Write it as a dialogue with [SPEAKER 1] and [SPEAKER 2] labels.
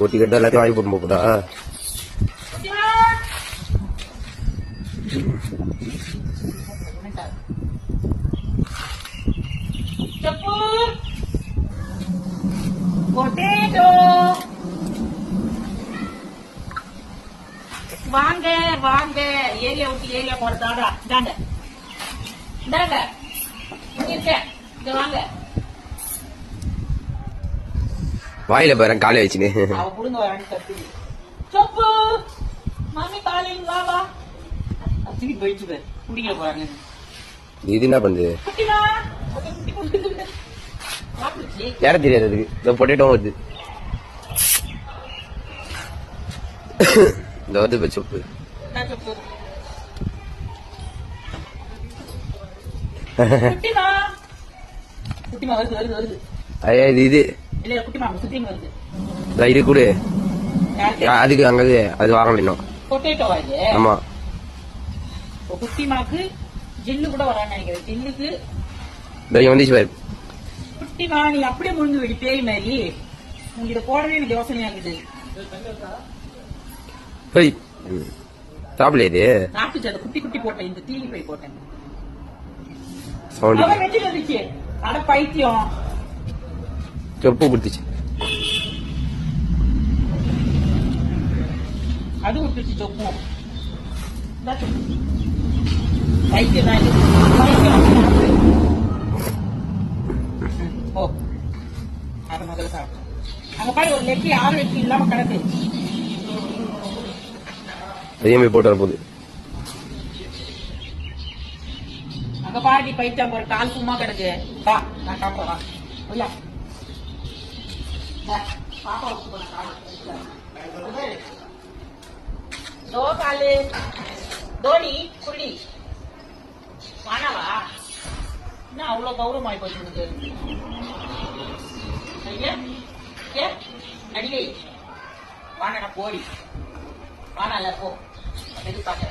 [SPEAKER 1] ஊட்டி கட்ட எல்லாத்தையும் வாங்கி போட்டு போகுதா?
[SPEAKER 2] வாங்க வாங்க, ஏரியா விட்டு ஏரியா போறதாடா. இந்தாங்க இந்தாங்க, இங்க வாங்க.
[SPEAKER 1] வாயில பாரு காலை வச்சுன்னு
[SPEAKER 2] அவ புடுங்க வரான்னு கத்துது. சொப்பு மாமி காலையில் வா வா. தூக்கி போயிட்டு குடிக்க போறாங்க.
[SPEAKER 1] இது என்ன பண்ணுது? யார தெரியாது அதுக்கு. இந்த பொட்டேட்டோ வருது. இந்த வந்து சொப்பு ஐயா இது இது கூட அதுக்கு அங்க அது வாங்கணும் இன்னும். ஆமா
[SPEAKER 2] குட்டிமாக்கு ஜில்லு கூட வரான்னு நினைக்கிறேன். ஜில்லுக்கு
[SPEAKER 1] வந்துச்சு பாரு.
[SPEAKER 2] குட்டிமா நீ அப்படியே முழுந்து வெடி பேய் மாதிரி. உங்ககிட்ட போடவே எனக்கு யோசனையா இருக்குது.
[SPEAKER 1] சாப்பிடல இது
[SPEAKER 2] சாப்பிட்டு அதை குட்டி குட்டி போட்டேன். இந்த தீனி போய் போட்டேன்.
[SPEAKER 1] வந்துச்சு
[SPEAKER 2] வந்துச்சு. அட பைத்தியம்
[SPEAKER 1] சொப்பு குடுத்துச்சு.
[SPEAKER 2] அது விட்டுச்சு சொப்பும். பைத்தியம் ஓ அது முதல்ல சாப்பிட்டேன். அங்க பாரு ஒரு லெட்டி 6 லெட்டி இல்லாம கிடக்கு.
[SPEAKER 1] அதையுமே போட்டு வரப்போகுது.
[SPEAKER 2] அங்க பாருடி பைத்தியம் ஒரு கால் சும்மா கிடக்கு. வா நான் சாப்பிடுறேன். இல்ல பாப்பா தோ காலு தோனி குள்ளி வானாவா என்ன அவ்வளவு கௌரவம் ஆகி போச்சு. அடிக்கை வானா போடி வானா போ எதிர்பார்க்க